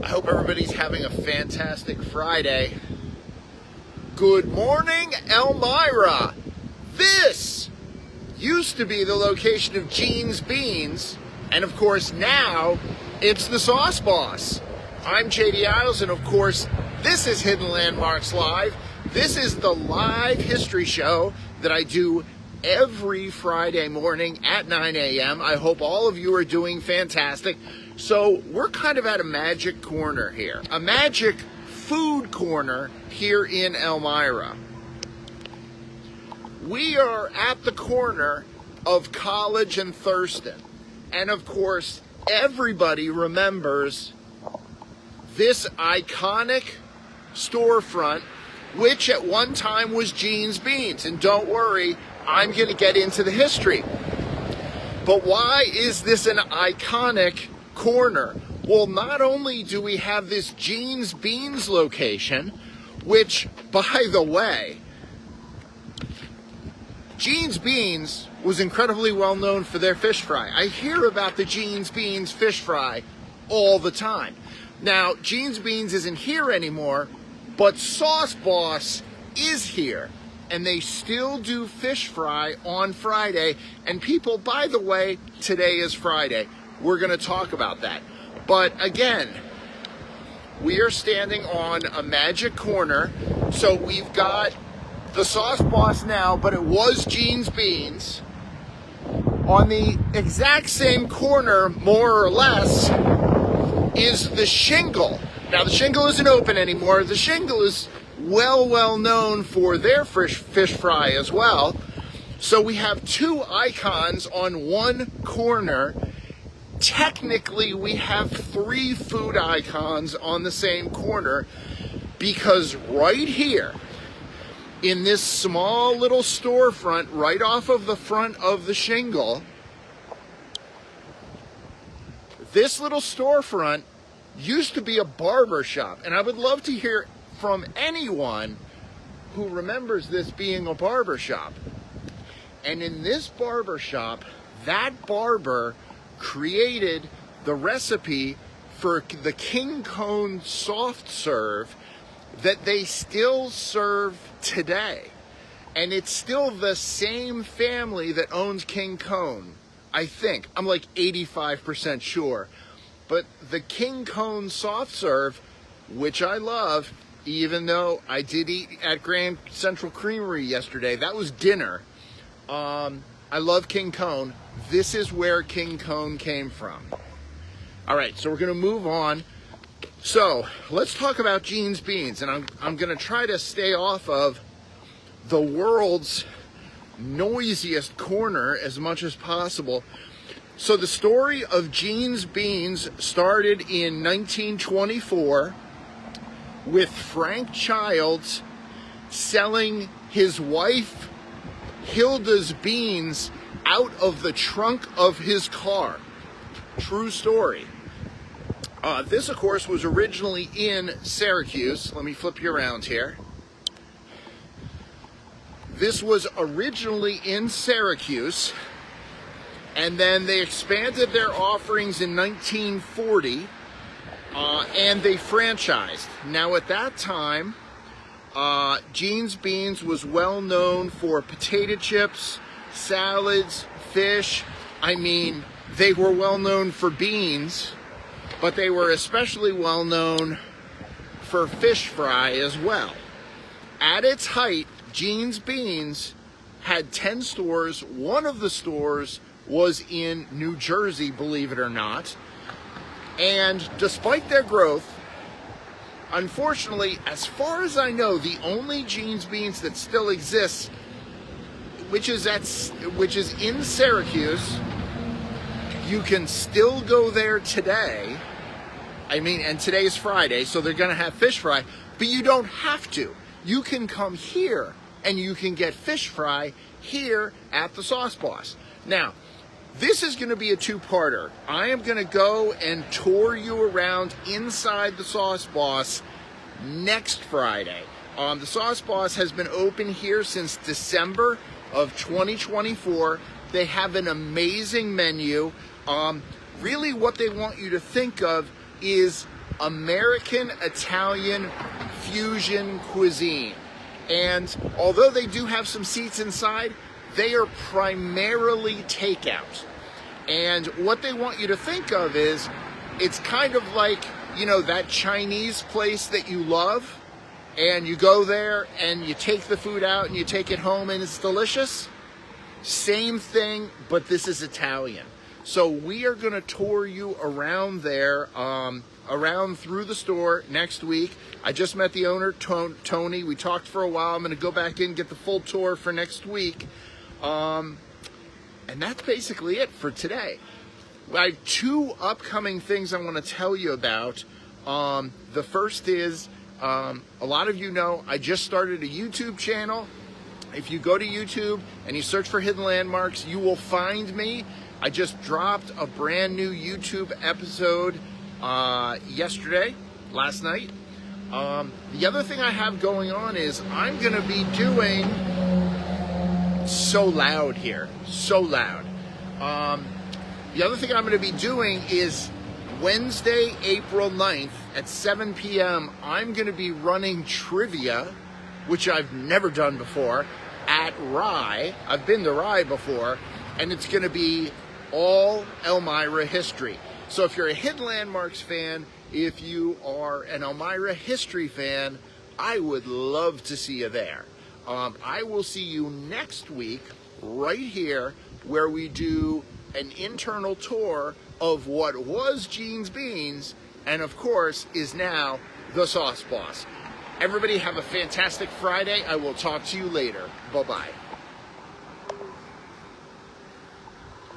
I hope everybody's having a fantastic Friday. Good morning, Elmira. This used to be the location of Gene's Beans, and of course now it's the Sauce Boss. I'm JD Isles, and of course this is Hidden Landmarks Live. This is the live history show that I do every Friday morning at 9 a.m. I hope all of you are doing fantastic. So we're kind of at a magic corner here, a magic food corner here in Elmira. We are at the corner of College and Thurston. And of course, everybody remembers this iconic storefront, which at one time was Gene's Beans. And don't worry, I'm going to get into the history. But why is this an iconic corner? Well, not only do we have this Gene's Beans location, which, by the way, Gene's Beans was incredibly well known for their fish fry. I hear about the Gene's Beans fish fry all the time. Now, Gene's Beans isn't here anymore, but Sauce Boss is here. And they still do fish fry on Friday. And people, by the way, today is Friday. We're going to talk about that. But again, we are standing on a magic corner. So we've got the Sauce Boss now, but it was Gene's Beans. On the exact same corner, more or less, is the Shingle. Now, the Shingle isn't open anymore. The Shingle is well known for their fish fry as well. So we have two icons on one corner. Technically, we have three food icons on the same corner, because right here in this small little storefront right off of the front of the Shingle, this little storefront used to be a barber shop. And I would love to hear from anyone who remembers this being a barber shop. And in this barber shop, that barber created the recipe for the King Cone soft serve that they still serve today. And it's still the same family that owns King Cone, I think. I'm like 85% sure. But the King Cone soft serve, which I love, even though I did eat at Grand Central Creamery yesterday, that was dinner. I love King Cone. This is where King Cone came from. All right, so we're going to move on. So let's talk about Gene's Beans, and I'm going to try to stay off of the world's noisiest corner as much as possible. So the story of Gene's Beans started in 1924 with Frank Childs selling his wife Hilda's beans out of the trunk of his car. True story. This, of course, was originally in Syracuse. Let me flip you around here. This was originally in Syracuse, and then they expanded their offerings in 1940, and they franchised. Now, at that time, Gene's Beans was well known for potato chips, salads, fish. I mean, they were well known for beans, but they were especially well known for fish fry as well. At its height, Gene's Beans had 10 stores. One of the stores was in New Jersey, believe it or not. And despite their growth, unfortunately, as far as I know, the only Gene's Beans that still exists, which is in Syracuse, you can still go there today. I mean, and today's Friday, so they're going to have fish fry, but you don't have to. You can come here and you can get fish fry here at the Sauce Boss. Now, this is going to be a two-parter. I am going to go and tour you around inside the Sauce Boss next Friday. The Sauce Boss has been open here since December of 2024. They have an amazing menu. Really what they want you to think of is American Italian fusion cuisine. And although they do have some seats inside, they are primarily takeout. And what they want you to think of is, it's kind of like, you know, that Chinese place that you love, and you go there and you take the food out and you take it home and it's delicious. Same thing, but this is Italian. So we are going to tour you around there, around through the store next week. I just met the owner, Tony. We talked for a while. I'm going to go back in and get the full tour for next week. And that's basically it for today. I have 2 upcoming things I want to tell you about. The first is, a lot of you know, I just started a YouTube channel. If you go to YouTube and you search for Hidden Landmarks, you will find me. I just dropped a brand new YouTube episode last night. The other thing I have going on is I'm going to be doing, so loud here, so loud. The other thing I'm going to be doing is Wednesday, April 9th at 7 p.m. I'm going to be running trivia, which I've never done before, at Rye. I've been to Rye before, and it's going to be all Elmira history. So if you're a Hidden Landmarks fan, if you are an Elmira history fan, I would love to see you there. I will see you next week right here, where we do an internal tour of what was Gene's Beans and of course is now the Sauce Boss. Everybody have a fantastic Friday. I will talk to you later. Bye-bye.